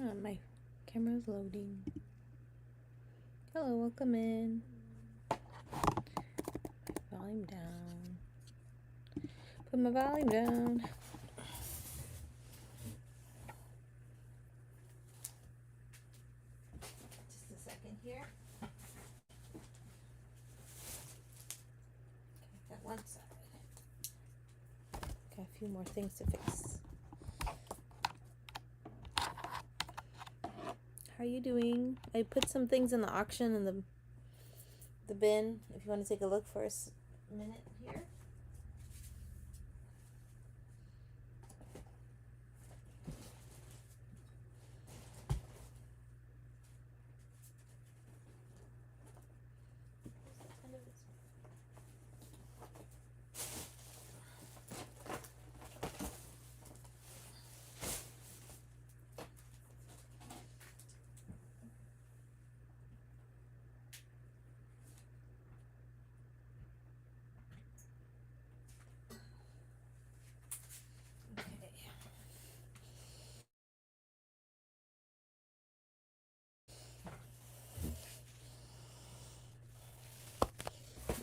Oh, my camera's loading. Hello, welcome in. Volume down. Put my volume down. Just a second here. Okay, got one side. Got a few more things to fix. How are you doing? I put some things in the auction in the bin. If you want to take a look for a minute here.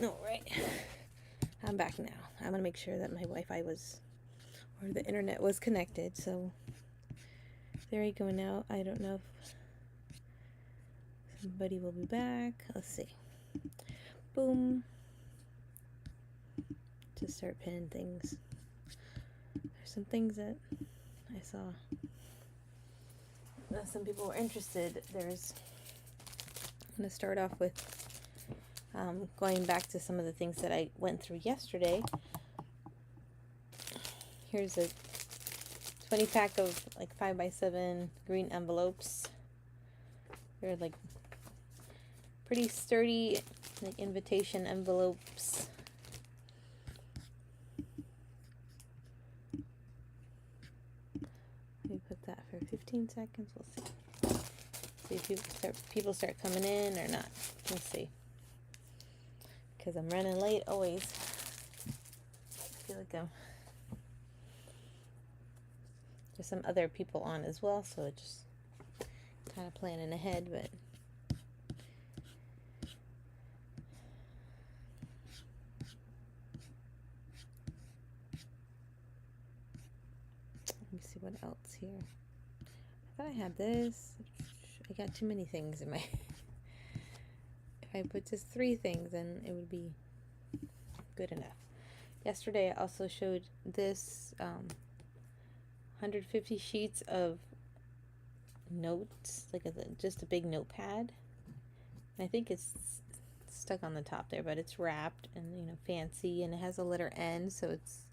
All right, I'm back now. I'm gonna make sure that my Wi-Fi was, or the internet was connected. So there you go. Now I don't know if somebody will be back. Let's see. Boom. To start pinning things. There's some things that I saw. Some people were interested. I'm gonna start off with going back to some of the things that I went through yesterday. Here's a 20 pack of like 5x7 green envelopes. They're like pretty sturdy, like invitation envelopes. Let me put that for 15 seconds. We'll see. See if people start coming in or not. Let's see. Because I'm running late always. I feel like there's some other people on as well, so it's just kind of planning ahead, but let me see what else here. I thought I had this. I got too many things in my if I put just 3 things, then it would be good enough. Yesterday I also showed this 150 sheets of notes, like just a big notepad. I think it's stuck on the top there, but it's wrapped and fancy, and it has a letter N, so it's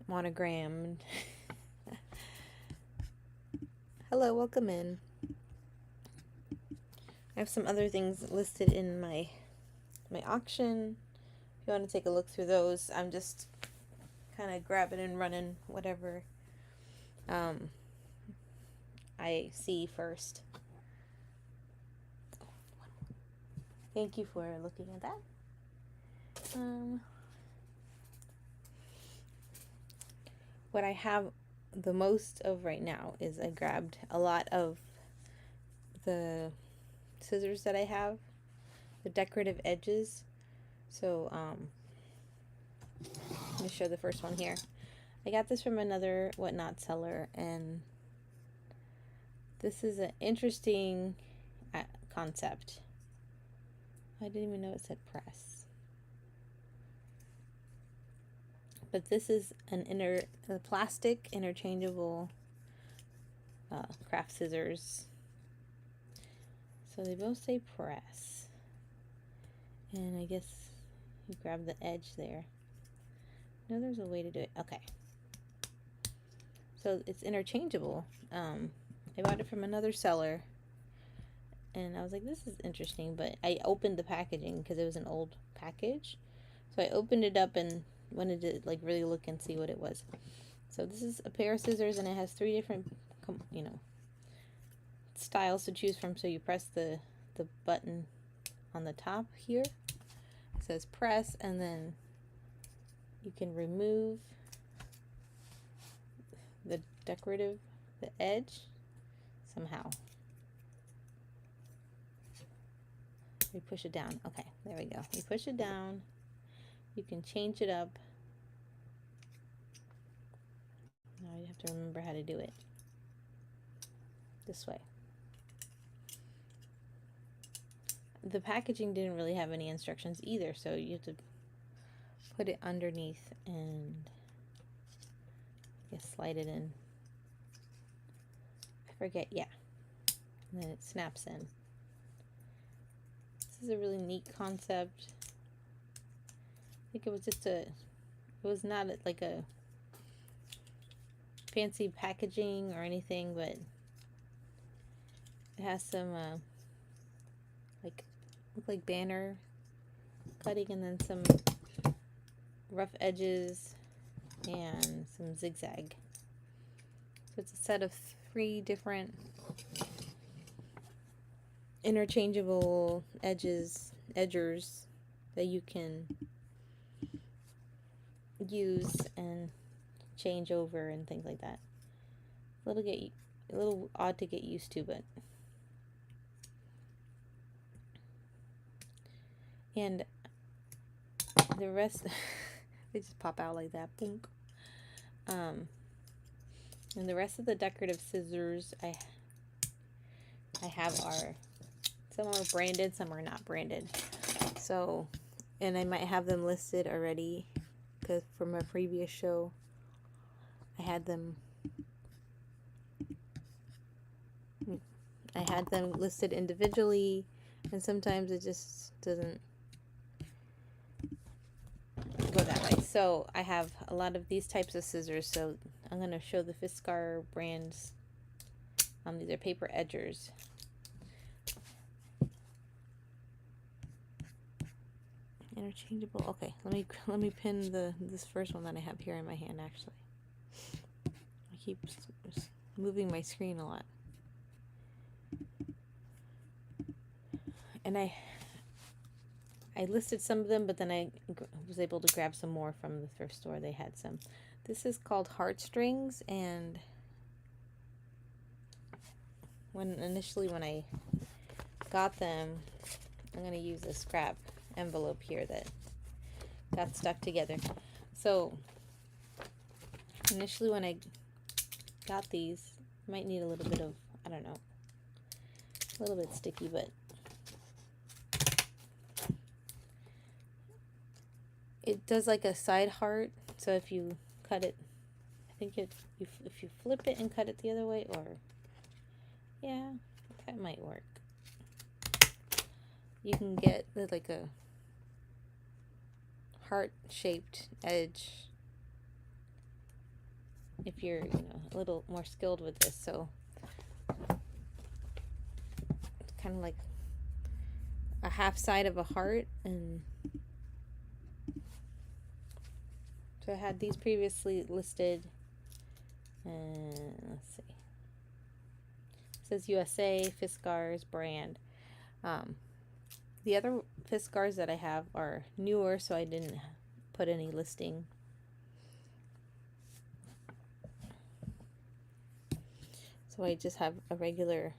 monogrammed. Hello, welcome in. I have some other things listed in my auction. If you want to take a look through those, I'm just kind of grabbing and running whatever I see first. Thank you for looking at that. What I have the most of right now is I grabbed a lot of the scissors that I have, the decorative edges. So let me show the first one here. I got this from another whatnot seller, and this is an interesting concept. I didn't even know it said press. But this is a plastic interchangeable craft scissors. So they both say press. And I guess you grab the edge there. No, there's a way to do it. Okay. So it's interchangeable. I bought it from another seller, and I was like, this is interesting, but I opened the packaging because it was an old package. So I opened it up and wanted to like really look and see what it was. So this is a pair of scissors, and it has 3 different styles to choose from. So you press the button on the top here. It says press, and then you can remove the edge. somehow. We push it down. Okay, there we go. You push it down. You can change it up. Now you have to remember how to do it. This way. The packaging didn't really have any instructions either, so you have to put it underneath and just slide it in. I forget, yeah. And then it snaps in. This is a really neat concept. I think it was just it was not like a fancy packaging or anything, but it has some look like banner cutting, and then some rough edges and some zigzag. So it's a set of 3 different interchangeable edgers that you can use and change over and things like that. A little odd to get used to, but and the rest they just pop out like that. Boom. And the rest of the decorative scissors I have are, some are branded, some are not branded. So, and I might have them listed already because from a previous show I had them listed individually, and sometimes it just doesn't go that way. So I have a lot of these types of scissors. So I'm going to show the Fiskar brands. These are paper edgers. Interchangeable. Okay, let me pin this first one that I have here in my hand. Actually, I keep moving my screen a lot, and I listed some of them, but then I was able to grab some more from the thrift store. They had some. This is called Heartstrings, and initially when I got them, I'm going to use a scrap envelope here that got stuck together. So initially when I got these, might need a little bit of, I don't know, a little bit sticky, but it does like a side heart. So if you cut it, I think if you flip it and cut it the other way, or yeah, that might work. You can get like a heart-shaped edge if you're, a little more skilled with this. So it's kind of like a half side of a heart. And so I had these previously listed, and let's see, it says USA Fiskar's brand. The other Fiskars that I have are newer, so I didn't put any listing. So I just have a regular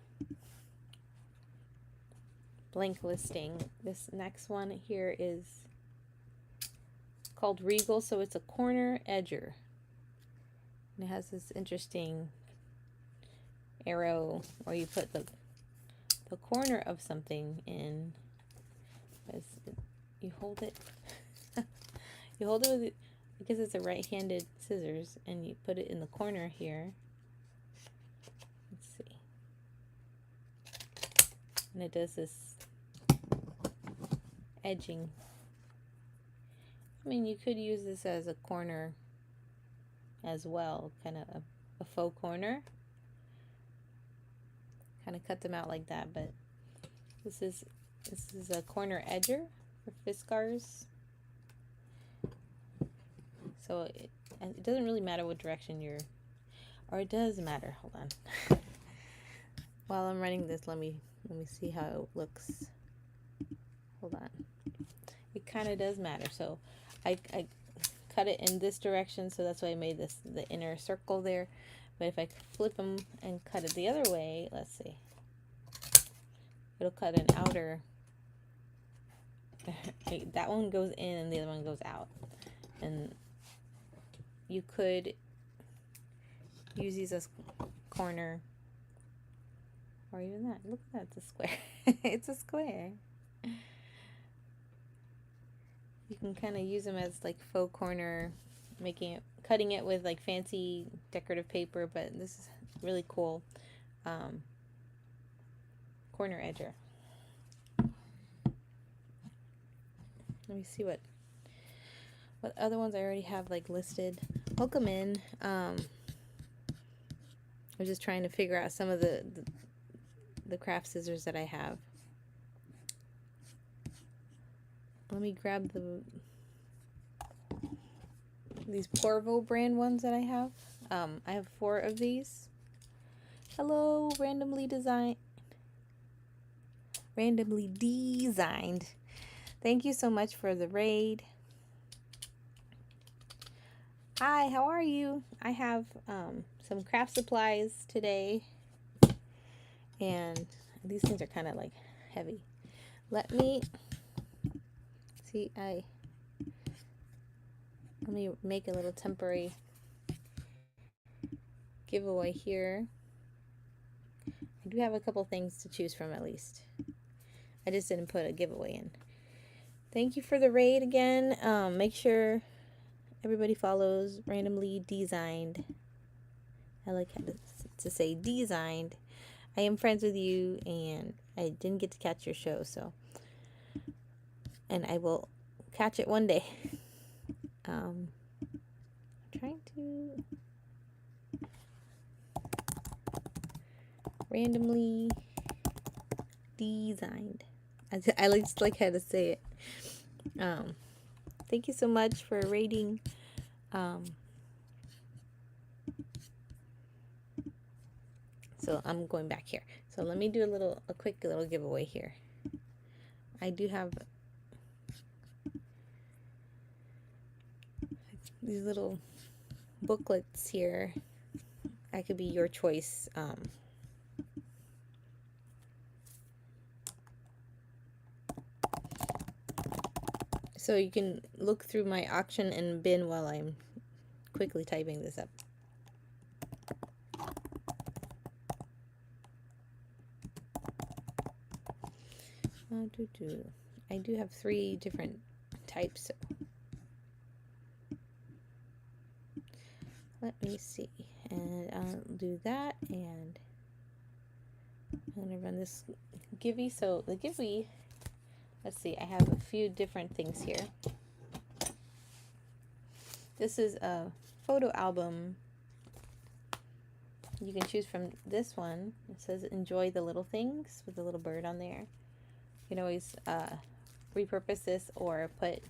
blank listing. This next one here is called Regal, so it's a corner edger. And it has this interesting arrow where you put the corner of something in. You hold it you hold it with, because it's a right-handed scissors, and you put it in the corner here. Let's see. And it does this edging. I mean, you could use this as a corner as well, kind of a faux corner. Kind of cut them out like that, but this is a corner edger for Fiskars. So it doesn't really matter what direction you're, or it does matter. Hold on. While I'm running this, let me see how it looks. Hold on. It kind of does matter. So I cut it in this direction, so that's why I made the inner circle there. But if I flip them and cut it the other way, let's see, it'll cut an outer. That one goes in and the other one goes out. And you could use these as corner, or even that. Look at that, it's a square. It's a square. You can kind of use them as like faux corner, cutting it with like fancy decorative paper, but this is really cool corner edger. Let me see what other ones I already have like listed. Hook them in. I'm just trying to figure out some of the craft scissors that I have. Let me grab these Porvo brand ones that I have. I have 4 of these. Hello, randomly designed. Thank you so much for the raid. Hi, how are you? I have some craft supplies today, and these things are kind of like heavy. Let me make a little temporary giveaway here. I do have a couple things to choose from at least. I just didn't put a giveaway in. Thank you for the raid again. Make sure everybody follows Randomly Designed. I like how to say designed. I am friends with you, and I didn't get to catch your show, so, and I will catch it one day. I'm trying to Randomly Designed. I just like how to say it. Thank you so much for rating. So I'm going back here. So let me do a quick little giveaway here. I do have these little booklets here. I could be your choice. So you can look through my auction and bin while I'm quickly typing this up. I do have 3 different types. So let me see. And I'll do that, and I'm going to run this Givey. So the Givey, let's see, I have a few different things here. This is a photo album. You can choose from this one. It says enjoy the little things with a little bird on there. You can always repurpose this or put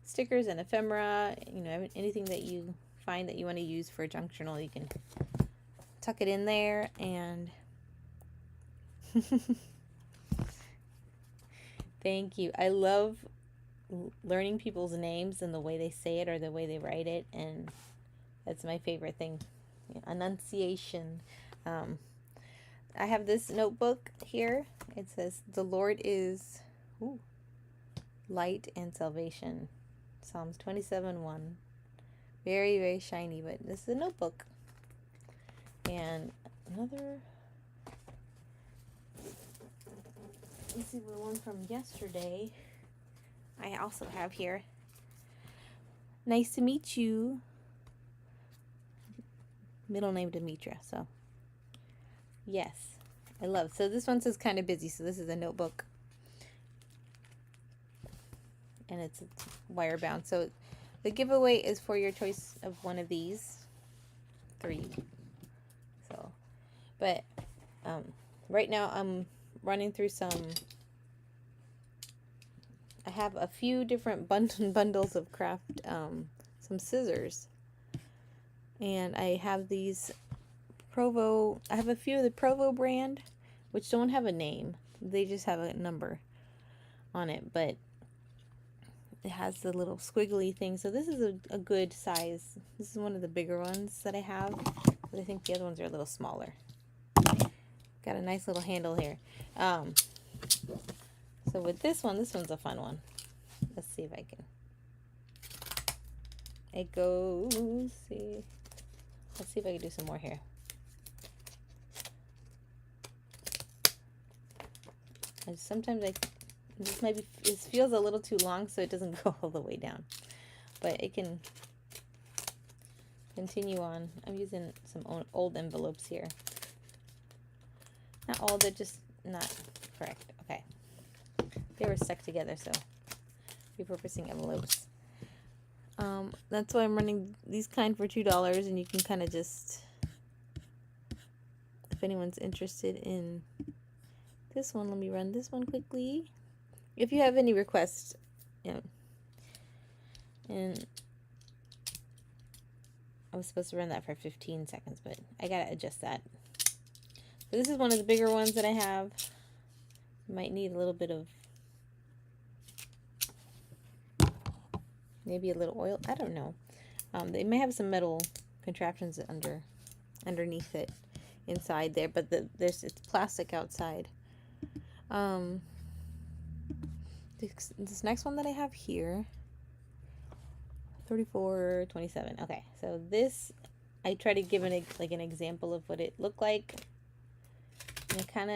stickers and ephemera, you know, anything that you find that you want to use for a junk journal, you can tuck it in there. And thank you. I love learning people's names and the way they say it or the way they write it, and that's my favorite thing. Enunciation. I have this notebook here. It says the Lord is light and salvation. Psalms 27:1. Very, very shiny, but this is a notebook. And another, let's see, the one from yesterday I also have here. Nice to meet you. Middle name Demetra. So yes, I love. So this one says kind of busy. So this is a notebook, and it's wire bound. So the giveaway is for your choice of one of these 3. So, but right now I'm running through some. I have a few different bundles of craft, some scissors, and I have these Provo. I have a few of the Provo brand, which don't have a name. They just have a number on it, but it has the little squiggly thing. So this is a good size. This is one of the bigger ones that I have. but I think the other ones are a little smaller. Got a nice little handle here. So with this one's a fun one. Let's see if I can. It goes, see. Let's see if I can do some more here. And sometimes this might be, it feels a little too long, so it doesn't go all the way down. But it can continue on. I'm using some old envelopes here. Not all, they're just not correct. Okay. They were stuck together, so repurposing envelopes. That's why I'm running these kind for $2, and you can kind of just, if anyone's interested in this one, let me run this one quickly. If you have any requests, you know, and I was supposed to run that for 15 seconds, but I gotta adjust that. So this is one of the bigger ones that I have. You might need a little bit of, maybe a little oil. I don't know. They may have some metal contraptions underneath it, inside there, but it's plastic outside. This next one that I have here, 3427. Okay, so this, I try to give an example of what it looked like. And it kind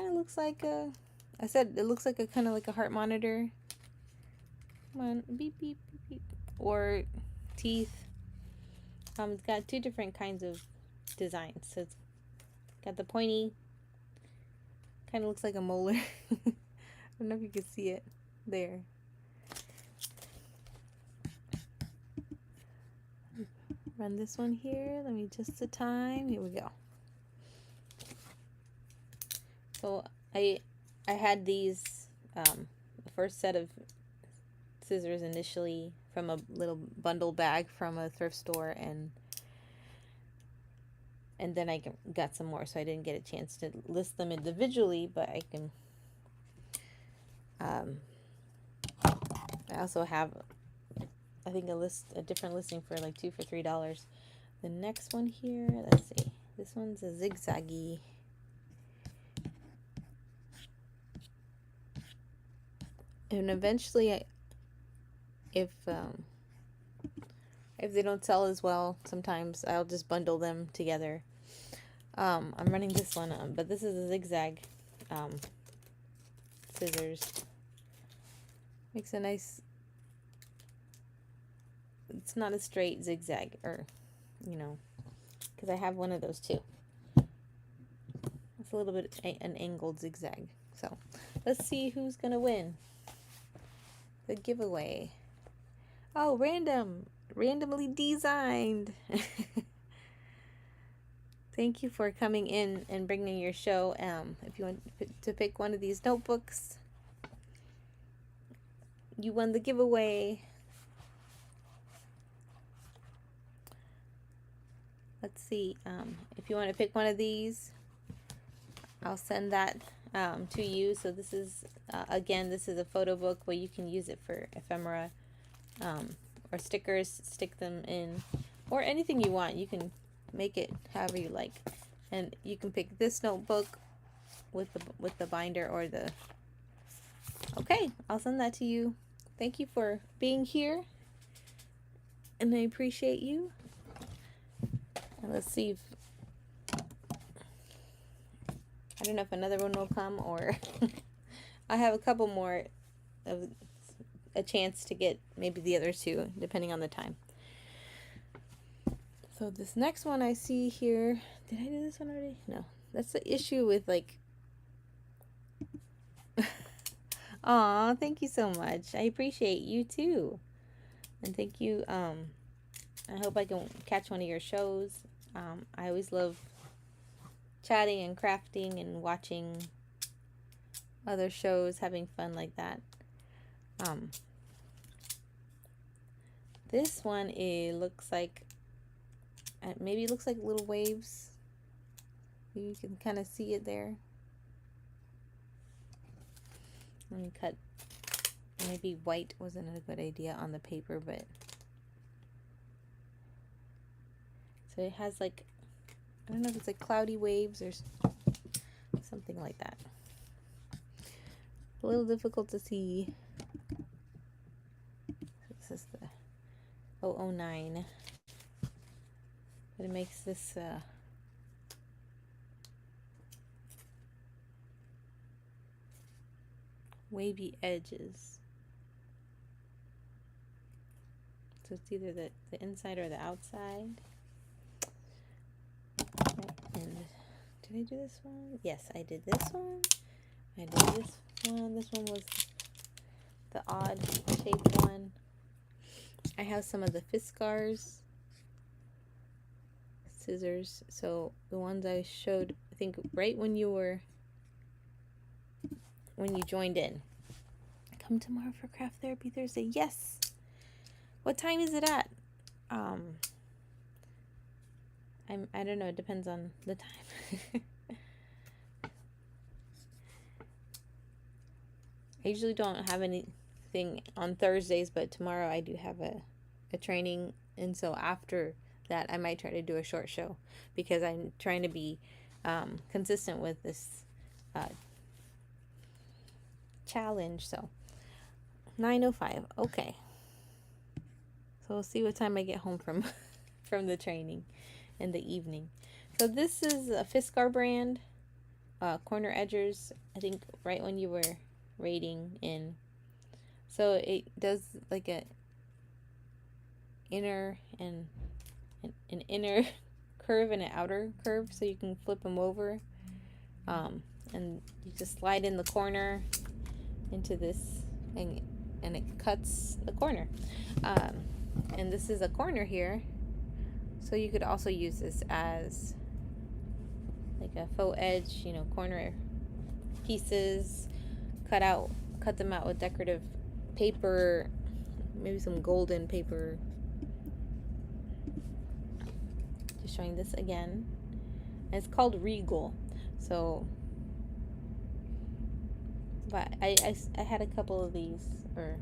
of looks like a, I said it looks like a kind of like a heart monitor. Come on, beep beep beep beep, or teeth. It's got two different kinds of designs. So it's got the pointy, kind of looks like a molar. I don't know if you can see it there. Run this one here. Let me adjust the time. Here we go. So I had these the first set of scissors initially from a little bundle bag from a thrift store, and then I got some more, so I didn't get a chance to list them individually, but I can I also have, I think, a different listing for like 2 for $3. The next one here, let's see, this one's a zigzaggy. And eventually, if they don't sell as well, sometimes I'll just bundle them together. I'm running this one on, but this is a zigzag scissors. Makes a nice, it's not a straight zigzag, or, you know, because I have one of those too. It's a little bit an angled zigzag. So let's see who's gonna win the giveaway. Oh, randomly designed. Thank you for coming in and bringing your show. If you want to pick one of these notebooks, you won the giveaway. Let's see. If you want to pick one of these, I'll send that to you. So this is, again, this is a photo book where you can use it for ephemera or stickers, stick them in, or anything you want. You can make it however you like. And you can pick this notebook with the binder or the... Okay, I'll send that to you. Thank you for being here, and I appreciate you. And let's see if... I don't know if another one will come, or I have a couple more of a chance to get maybe the other two, depending on the time. So this next one I see here, did I do this one already? No, that's the issue with like, aw, thank you so much. I appreciate you too. And thank you. I hope I can catch one of your shows. I always love chatting and crafting and watching other shows, having fun like that. This one, it looks like, maybe it looks like little waves. You can kind of see it there. Let me cut. Maybe white wasn't a good idea on the paper, but So it has like, I don't know if it's like cloudy waves or something like that. A little difficult to see. This is the 009. But it makes this wavy edges. So it's either the inside or the outside. And did I do this one? Yes, I did this one. I did this one. This one was the odd shaped one. I have some of the Fiskars scissors. So the ones I showed, I think right when you joined in. Come tomorrow for Craft Therapy Thursday. Yes. What time is it at? I don't know, it depends on the time. I usually don't have anything on Thursdays, but tomorrow I do have a training, and so after that I might try to do a short show because I'm trying to be consistent with this challenge. So 9:05. Okay. So we'll see what time I get home from from the training in the evening. So this is a Fiskar brand, corner edgers, I think right when you were rating in. So it does like a inner and an inner curve and an outer curve, so you can flip them over, and you just slide in the corner into this, and it cuts the corner. And this is a corner here, so you could also use this as like a faux edge, corner pieces, cut them out with decorative paper, maybe some golden paper. Just showing this again. And it's called Regal. So, but I had a couple of these, or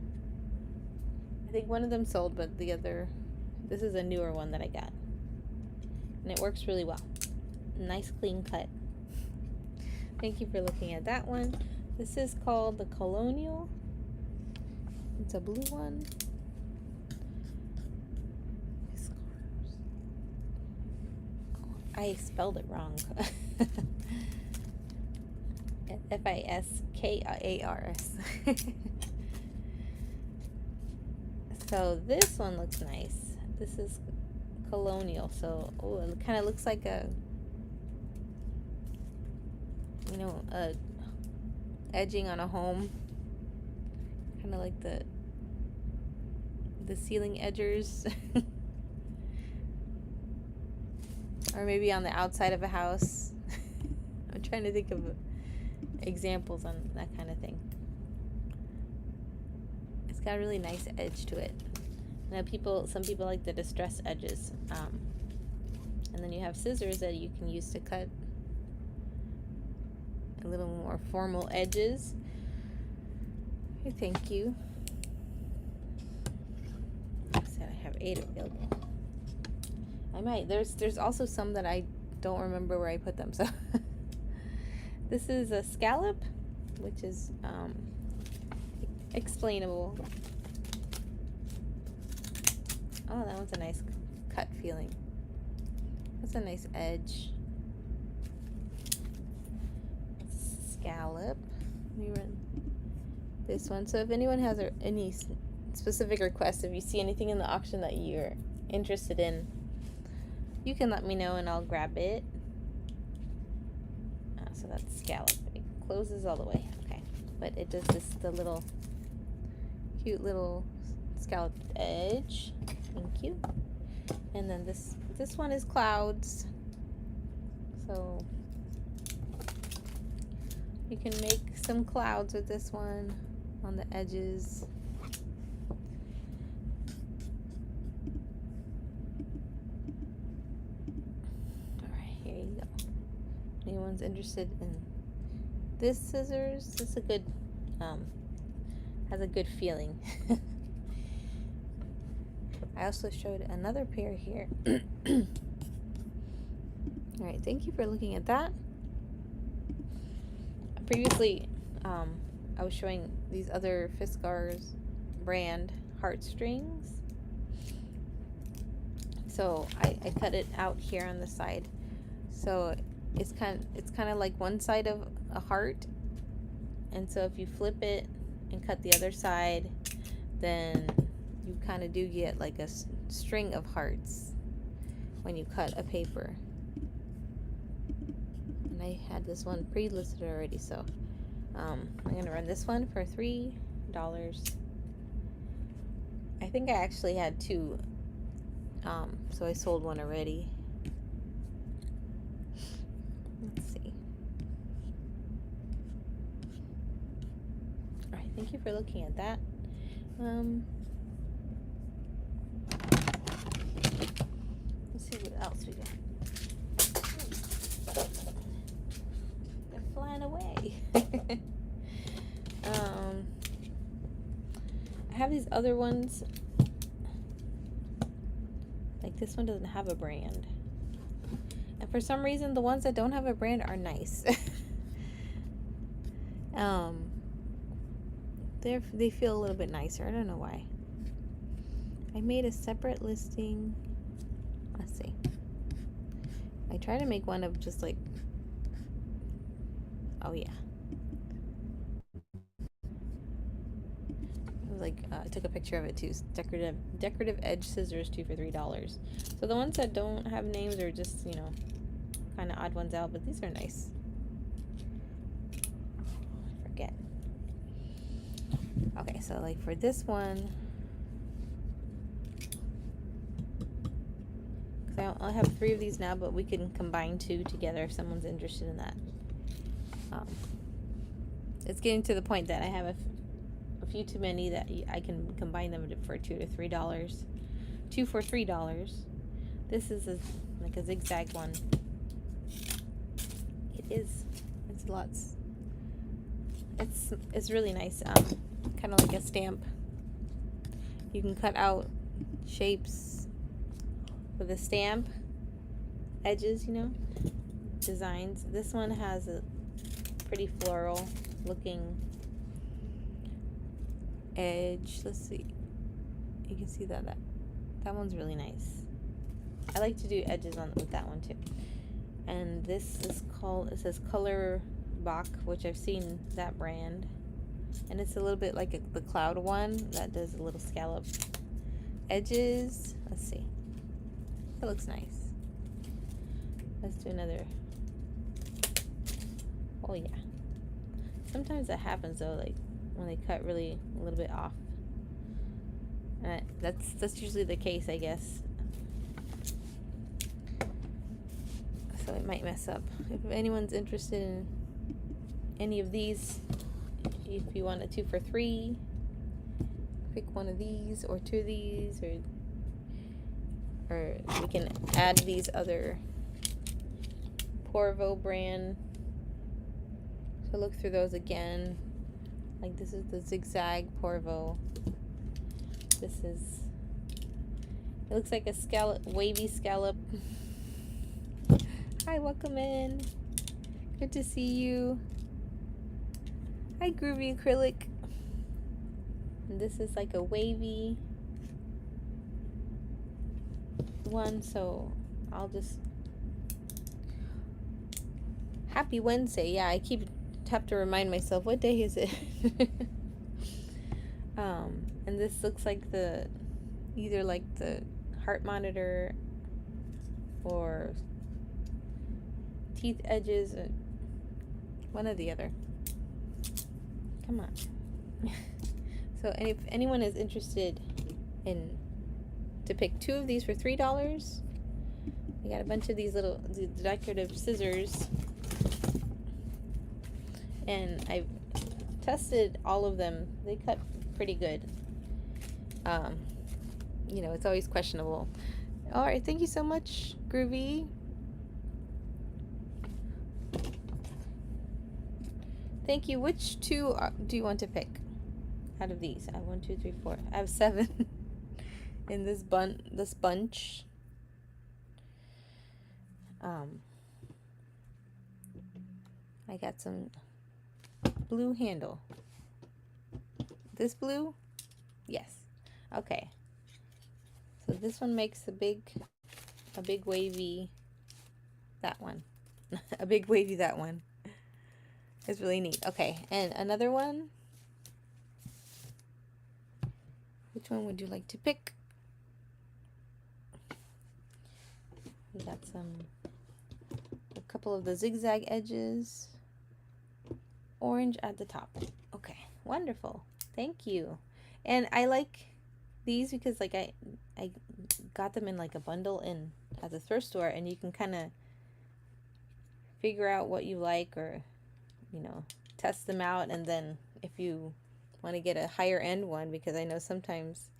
I think one of them sold, but this is a newer one that I got. And it works really well. Nice clean cut. Thank you for looking at that one. This is called the Colonial. It's a blue one. I spelled it wrong. Fiskars. So this one looks nice. This is Colonial. So it kind of looks like a edging on a home, kind of like the ceiling edgers. Or maybe on the outside of a house. I'm trying to think of examples on that kind of thing. It's got a really nice edge to it. Now some people like the distressed edges, and then you have scissors that you can use to cut a little more formal edges. Okay, thank you. I said I have 8 available. I might. There's also some that I don't remember where I put them. So this is a scallop, which is explainable. Oh, that one's a nice cut feeling. That's a nice edge. Scallop. Let me run this one. So if anyone has any specific requests, if you see anything in the auction that you're interested in, you can let me know and I'll grab it. So that's scallop. It closes all the way. Okay. But it does the little cute little scalloped edge. Thank you. And then this one is clouds. So you can make some clouds with this one on the edges. Anyone's interested in this scissors, this is a good has a good feeling. I also showed another pair here. Alright, thank you for looking at that. Previously, I was showing these other Fiskars brand heartstrings. So I cut it out here on the side. So it's kind of like one side of a heart. And so if you flip it and cut the other side, then you kind of do get like a string of hearts when you cut a paper. And I had this one pre-listed already, so I'm gonna run this one for $3. I think I actually had two, so I sold one already. Let's see. All right, thank you for looking at that. Let's see what else we got. They're flying away. I have these other ones. Like this one doesn't have a brand. And for some reason, the ones that don't have a brand are nice. They feel a little bit nicer. I don't know why. I made a separate listing. Let's see. I try to make one of just like, oh yeah. Like I took a picture of it too. Decorative edge scissors, 2 for $3. So the ones that don't have names are just, you know, kind of odd ones out, but these are nice. Forget. Okay, so like for this one, because I have 3 of these now, but we can combine 2 together if someone's interested in that. It's getting to the point that I have a few too many that I can combine them for $2 to $3. 2 for $3. This is like a zigzag one. It is. It's lots. It's really nice. Kind of like a stamp. You can cut out shapes with a stamp, edges, you know, designs. This one has a pretty floral looking edge. Let's see. You can see that one's really nice. I like to do edges on with that one too. And this is called, it says Color Bach, which I've seen that brand. And it's a little bit like the cloud one that does a little scallop edges. Let's see. That looks nice. Let's do another. Oh yeah. Sometimes that happens though, like when they cut really a little bit off. That's usually the case, I guess. So it might mess up. If anyone's interested in any of these, if you want a 2 for $3, pick one of these or 2 of these, or we can add these other Porvo brand. So look through those again. Like this is the zigzag Porvo. This is, it looks like a scallop, wavy scallop. Hi, welcome in. Good to see you. Hi, Groovy Acrylic. And this is like a wavy one, so I'll just, happy Wednesday. Yeah, I have to remind myself, what day is it? And this looks like either like the heart monitor or teeth edges, one or the other. Come on. So if anyone is interested in to pick 2 of these for $3, I got a bunch of these little decorative scissors, and I've tested all of them. They cut pretty good. You know, it's always questionable. All right, thank you so much, Groovy. Thank you. Which 2 do you want to pick out of these? I have 1, 2, 3, 4. I have 7 in this bunch. I got some blue handle. This blue? Yes. Okay. So this one makes a big wavy, that one. A big wavy, that one. It's really neat. Okay, and another one. Which one would you like to pick? We got a couple of the zigzag edges. Orange at the top. Okay, wonderful. Thank you. And I like these because like I got them in like a bundle in at the thrift store, and you can kind of figure out what you like, or test them out, and then if you want to get a higher end one, because I know sometimes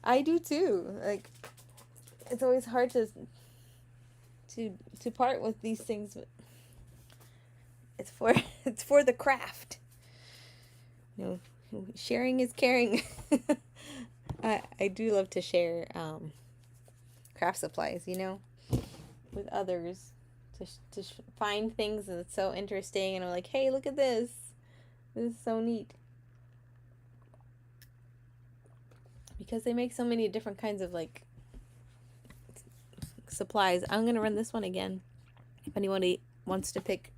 I do too, like it's always hard to part with these things, but it's for the craft. Sharing is caring. I do love to share craft supplies, with others, to find things that's so interesting, and I'm like, hey, look at this. This is so neat. Because they make so many different kinds of like supplies. I'm gonna run this one again. If anyone wants to pick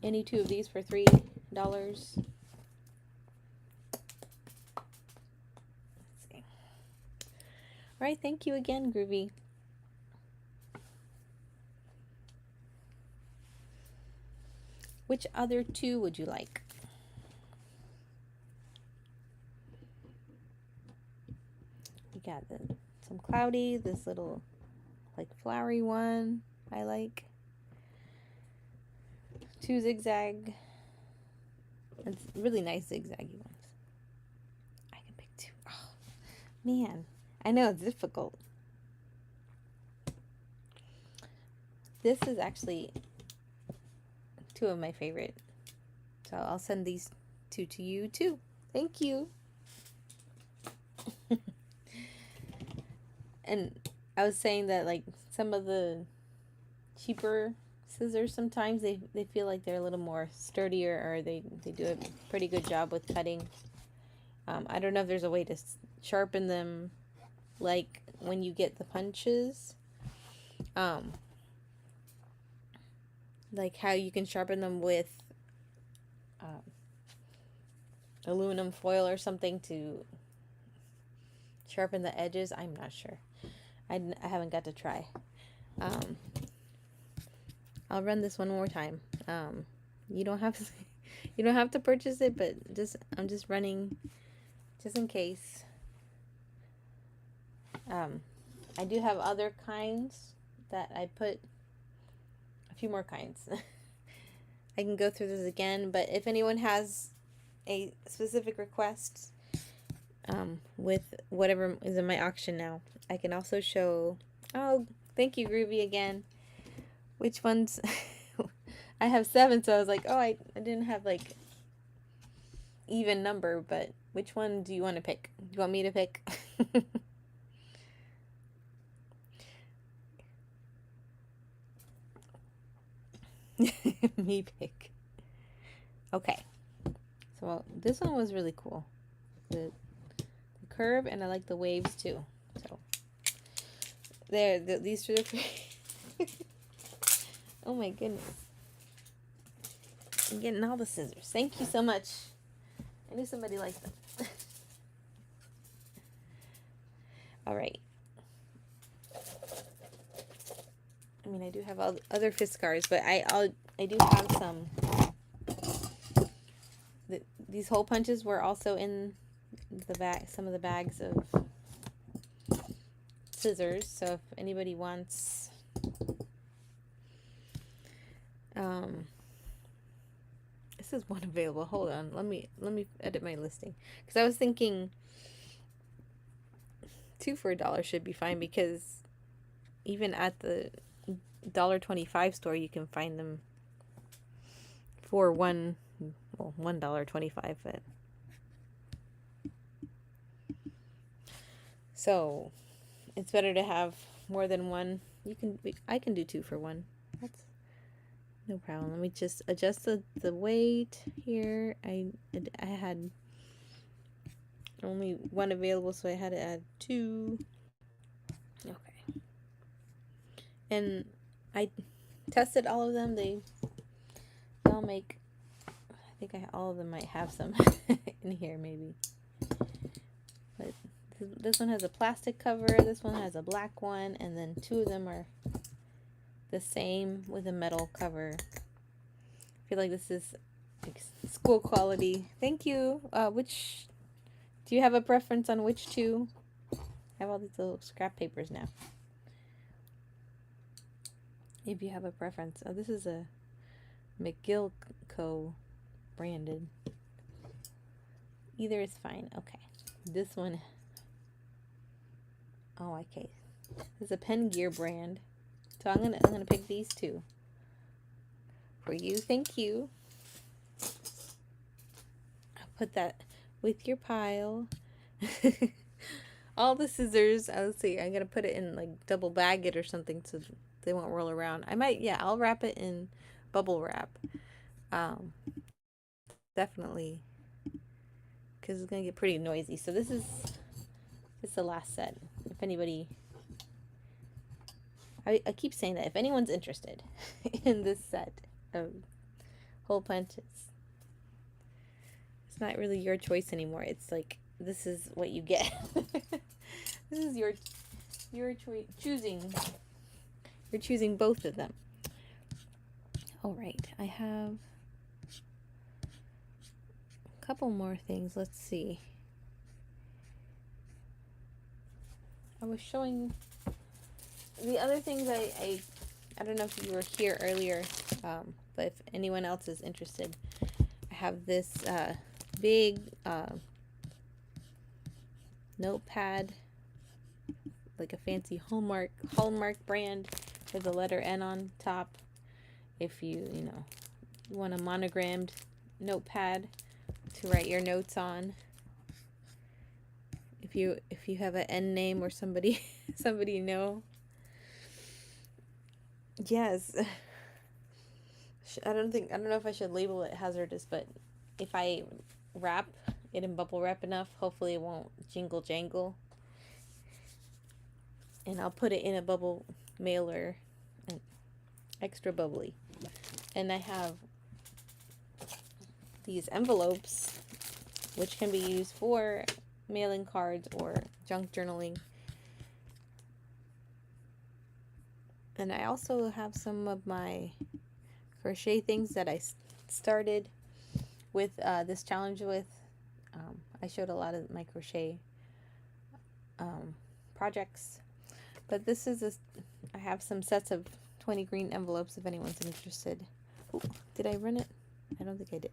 any two of these for $3. Let's see. All right, thank you again, Groovy. Which other two would you like? We got some cloudy, this little like flowery one I like. Two zigzag. It's really nice zigzaggy ones. I can pick two. Oh, man. I know it's difficult. This is actually two of my favorite. So I'll send these two to you too. Thank you. And I was saying that like some of the cheaper scissors, sometimes they feel like they're a little more sturdier, or they do a pretty good job with cutting. I don't know if there's a way to sharpen them like when you get the punches. Like how you can sharpen them with aluminum foil or something to sharpen the edges. I'm not sure. I haven't got to try. I'll run this one more time. You don't have to purchase it, but I'm just running just in case. I do have other kinds that I put, a few more kinds. I can go through this again, but if anyone has a specific request with whatever is in my auction now, I can also show. Oh, thank you, Groovy, again. Which ones? I have 7, so I was like, oh, I didn't have like even number, but which one do you want to pick? Do you want me to pick? Me pick. Okay. So this one was really cool. The curve, and I like the waves too. So there, these are the oh my goodness. I'm getting all the scissors. Thank you so much. I knew somebody liked them. All right. I mean, I do have other Fiskars, but I do have some. These hole punches were also in the bag, some of the bags of scissors. So if anybody wants, this is one available. Hold on, let me edit my listing, because I was thinking 2 for $1 should be fine, because even at the $1.25 store you can find them for $1.25, but so it's better to have more than one. I can do 2 for $1. No problem. Let me just adjust the weight here. I had only one available, so I had to add two. Okay. And I tested all of them. They all make, I think all of them might have some in here maybe. But this one has a plastic cover, this one has a black one, and then two of them are the same with a metal cover. I feel like this is like school quality. Thank you. Which, do you have a preference on which two? I have all these little scrap papers now. If you have a preference. Oh, this is a McGill Co. branded. Either is fine. Okay. This one. Oh, okay. This is a Pen Gear brand. So I'm gonna pick these two for you. Thank you. I'll put that with your pile. All the scissors. Let's see. I'm gonna put it in like double bag it or something so they won't roll around. I might. Yeah, I'll wrap it in bubble wrap. Definitely, because it's gonna get pretty noisy. So this is the last set. If anybody, I keep saying that if anyone's interested in this set of hole punches, it's not really your choice anymore. It's like this is what you get. This is your choice. You're choosing both of them. All right, I have a couple more things. Let's see. I was showing the other things. I don't know if you were here earlier, but if anyone else is interested, I have this big notepad, like a fancy Hallmark brand with the letter N on top. If you want a monogrammed notepad to write your notes on. If you have an N name or somebody you know. Yes. I don't know if I should label it hazardous, but if I wrap it in bubble wrap enough, hopefully it won't jingle jangle. And I'll put it in a bubble mailer, and extra bubbly. And I have these envelopes, which can be used for mailing cards or junk journaling. And I also have some of my crochet things that I started with this challenge with. I showed a lot of my crochet projects, but this is I have some sets of 20 green envelopes if anyone's interested. Ooh, did I run it? I don't think I did.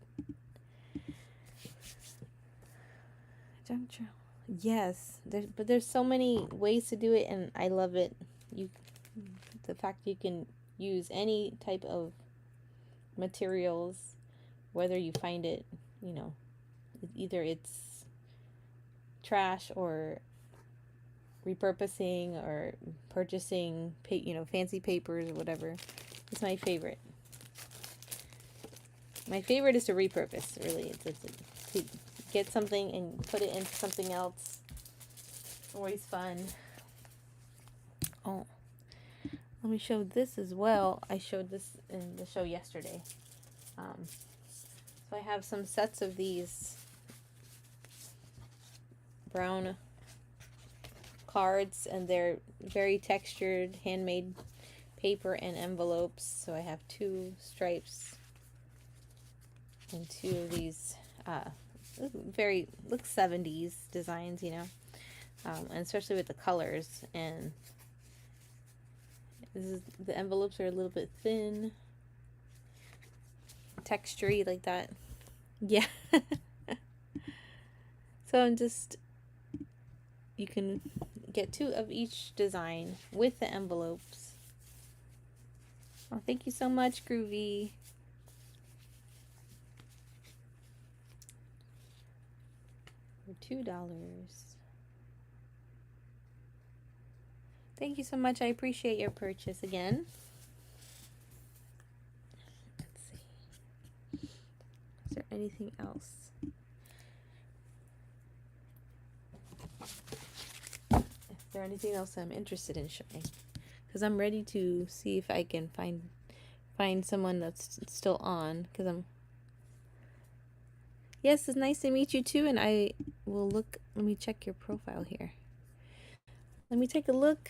Yes, there's so many ways to do it, and I love it. The fact you can use any type of materials, whether you find it, either it's trash or repurposing or purchasing, fancy papers or whatever. It's my favorite. My favorite is to repurpose, really. It's to get something and put it into something else. Always fun. Oh, let me show this as well. I showed this in the show yesterday. So I have some sets of these brown cards, and they're very textured, handmade paper and envelopes. So I have two stripes and two of these very look 70s designs, and especially with the colors. And the envelopes are a little bit thin, textury like that. Yeah. So you can get two of each design with the envelopes. Oh, thank you so much, Groovy. For $2. Thank you so much. I appreciate your purchase again. anything else? Is there anything else I'm interested in showing? Because I'm ready to see if I can find someone that's still on. Because I'm. Yes, it's nice to meet you too, and I will look. Let me check your profile here. Let me take a look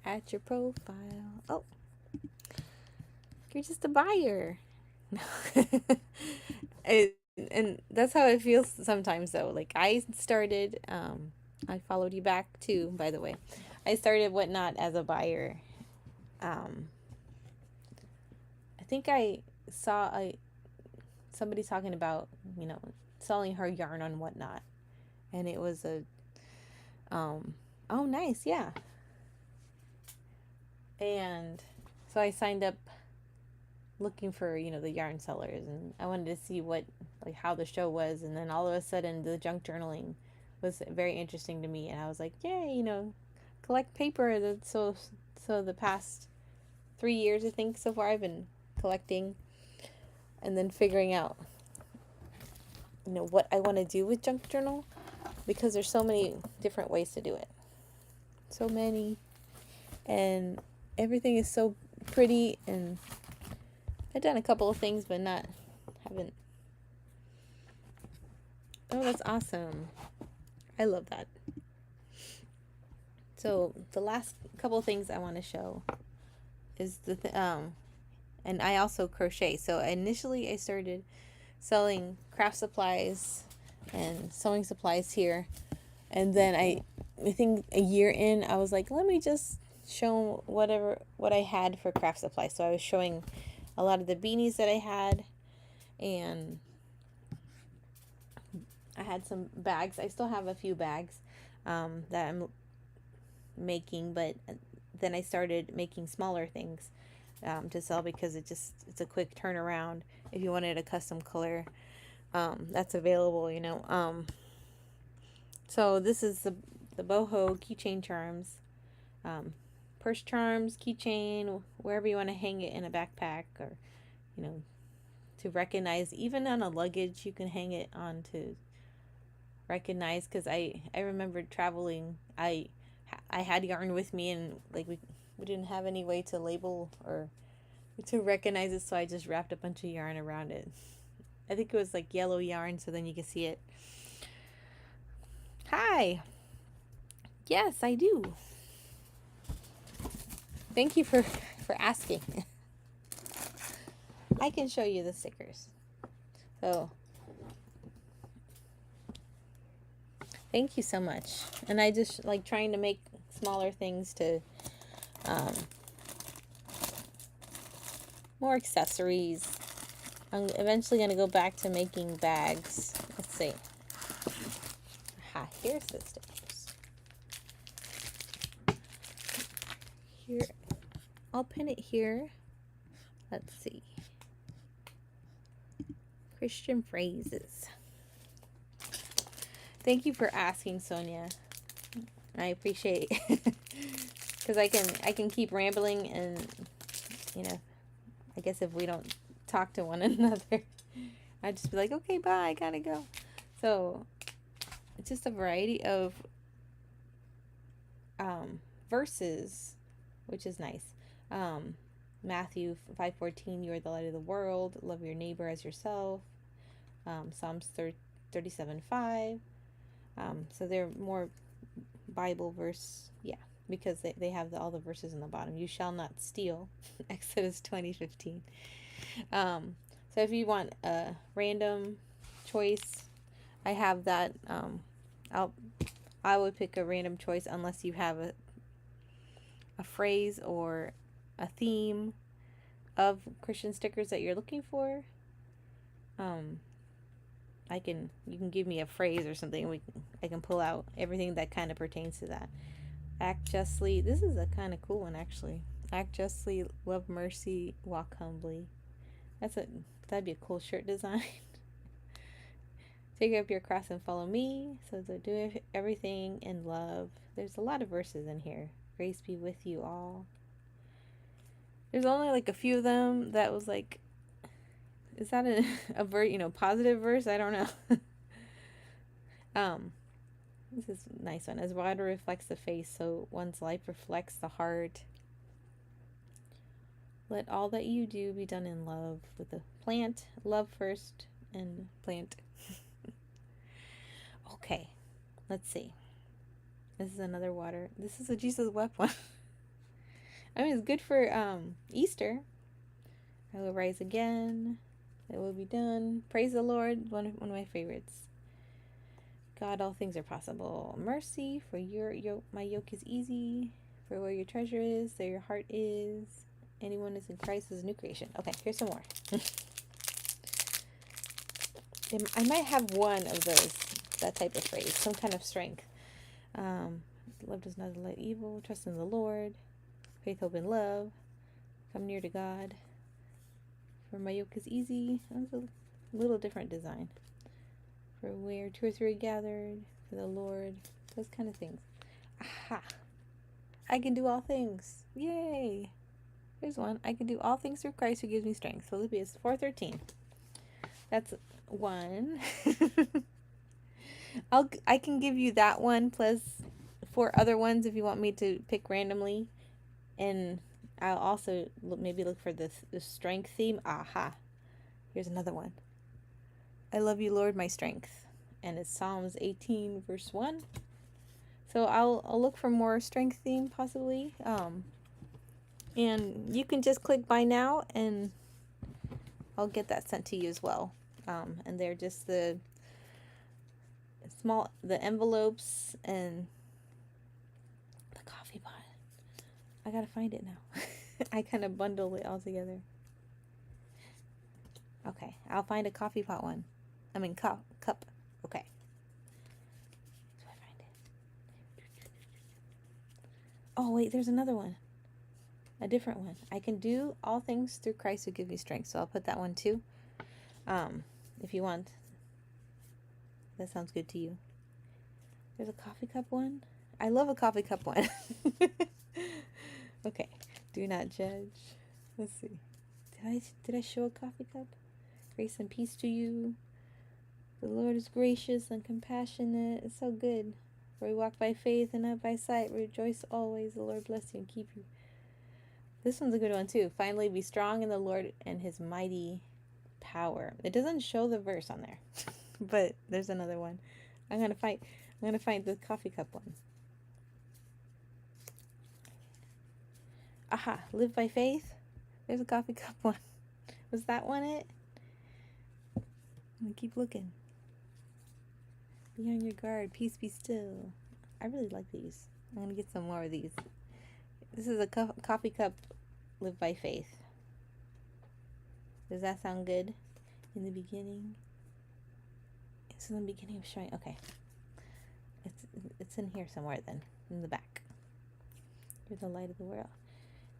at your profile. Oh, you're just a buyer. And that's how it feels sometimes, though. Like I started, I followed you back too, by the way. I started Whatnot as a buyer. I think I saw somebody talking about, selling her yarn on Whatnot, and it was a, oh nice, yeah. And so I signed up looking for, the yarn sellers, and I wanted to see how the show was, and then all of a sudden the junk journaling was very interesting to me, and I was like, yay, collect paper. So the past 3 years, I think, so far I've been collecting and then figuring out, what I want to do with junk journal, because there's so many different ways to do it. So many. And everything is so pretty, and I've done a couple of things, but haven't. Oh, that's awesome. I love that. So the last couple of things I want to show is and I also crochet. So initially I started selling craft supplies and sewing supplies here, and then I think a year in I was like, let me just show what I had for craft supplies. So I was showing a lot of the beanies that I had, and I had some bags. I still have a few bags that I'm making, but then I started making smaller things to sell, because it's a quick turnaround. If you wanted a custom color, that's available, so this is the boho keychain charms, purse charms, keychain, wherever you want to hang it, in a backpack, or to recognize. Even on a luggage you can hang it on to recognize, because I remember traveling, I had yarn with me, and we didn't have any way to label or to recognize it, so I just wrapped a bunch of yarn around it. I think it was like yellow yarn, so then you can see it. Hi. Yes, I do. Thank you for asking. I can show you the stickers. So thank you so much. And I just like trying to make smaller things to more accessories. I'm eventually going to go back to making bags. Let's see. Aha, here's the stickers. Here, I'll pin it here. Let's see. Christian phrases. Thank you for asking, Sonia. I appreciate it. Because I can keep rambling, and I guess if we don't talk to one another, I'd just be like, okay, bye, I gotta go. So it's just a variety of verses, which is nice. Matthew 5:14, you are the light of the world, love your neighbor as yourself. Psalms 37:5. So they're more Bible verse, yeah, because they have all the verses in the bottom. You shall not steal, Exodus 20:15. So if you want a random choice, I have that. I would pick a random choice unless you have a phrase or a theme of Christian stickers that you're looking for. You can give me a phrase or something. I can pull out everything that kind of pertains to that. Act justly. This is a kind of cool one, actually. Act justly, love mercy, walk humbly. That'd be a cool shirt design. Take up your cross and follow me. So to do everything in love. There's a lot of verses in here. Grace be with you all. There's only like a few of them that was like Is that a positive verse? I don't know. um, this is a nice one. As water reflects the face, so one's life reflects the heart. Let all that you do be done in love with the plant. Love first and plant. Okay, let's see. This is another water. This is a Jesus wept one. I mean, it's good for Easter. I will rise again. It will be done. Praise the Lord. One of my favorites. God, all things are possible. Mercy, for your yoke. My yoke is easy. For where your treasure is, there your heart is. Anyone is in Christ is a new creation. Okay, here's some more. I might have one of those, that type of phrase, some kind of strength. Love does not let evil. Trust in the Lord. Faith, hope, and love. Come near to God. For my yoke is easy. That's a little different design. For where two or three are gathered, for the Lord. Those kind of things. Aha! I can do all things. Yay! Here's one. I can do all things through Christ who gives me strength. Philippians 4:13. That's one. I can give you that one plus 4 other ones if you want me to pick randomly. And I'll also maybe look for the strength theme. Aha. Here's another one. I love you, Lord, my strength. And it's Psalms 18, verse 1. So I'll look for more strength theme possibly. And you can just click buy now and I'll get that sent to you as well. And they're just the envelopes and the coffee pot. I gotta find it now. I kind of bundle it all together. Okay, I'll find a coffee pot one. I mean cup. Okay. So I find it. Oh wait, there's another one. A different one. I can do all things through Christ who gives me strength. So I'll put that one too. If you want. That sounds good to you. There's a coffee cup one. I love a coffee cup one. Okay. Do not judge. Let's see. Did I show a coffee cup? Grace and peace to you. The Lord is gracious and compassionate. It's so good. For we walk by faith and not by sight. Rejoice always. The Lord bless you and keep you. This one's a good one too. Finally, be strong in the Lord and his mighty power. It doesn't show the verse on there, but there's another one. I'm gonna find the coffee cup one. Aha! Live by faith. There's a coffee cup one. Was that one it? I'm gonna keep looking. Be on your guard. Peace be still. I really like these. I'm gonna get some more of these. This is a coffee cup. Live by faith. Does that sound good? In the beginning. It's in the beginning of showing. Okay. It's in here somewhere then. In the back. You're the light of the world.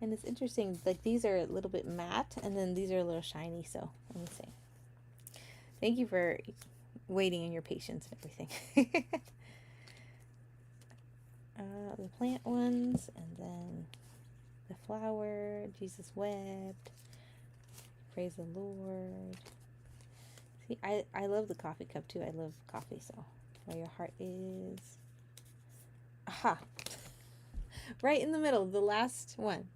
And it's interesting. Like these are a little bit matte. And then these are a little shiny. So let me see. Thank you for waiting and your patience and everything. The plant ones. And then the flower. Jesus wept. Praise the Lord. See, I love the coffee cup too. I love coffee, so where your heart is. Aha. Right in the middle, the last one.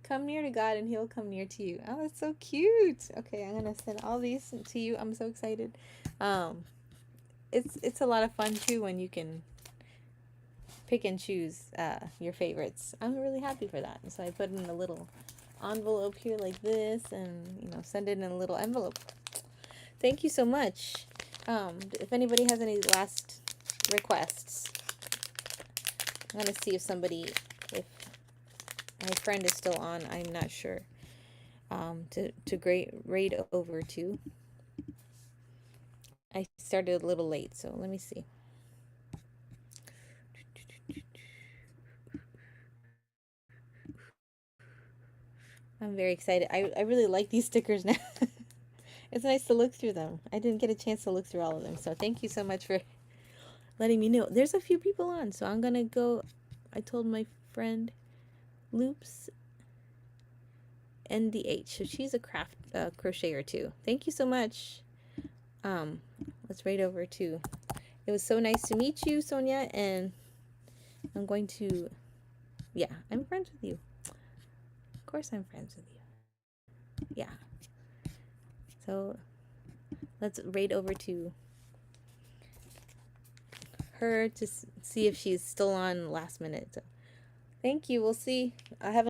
Come near to God and he'll come near to you. Oh, that's so cute. Okay, I'm gonna send all these to you. I'm so excited. It's a lot of fun too when you can pick and choose your favorites. I'm really happy for that. And so I put in a little envelope here like this and send it in a little envelope. Thank you so much. If anybody has any last requests, I'm gonna see if my friend is still on. I'm not sure. To raid over to. I started a little late, so let me see. I'm very excited. I really like these stickers now. It's nice to look through them. I didn't get a chance to look through all of them, so thank you so much for letting me know. There's a few people on, so I'm gonna go. I told my friend Loops NDH. So she's a craft crocheter too. Thank you so much. Let's raid over to. It was so nice to meet you, Sonia, and I'm going to. Yeah, I'm friends with you. Of course, I'm friends with you. Yeah. So let's raid over to her to see if she's still on last minute. So, thank you. We'll see. I have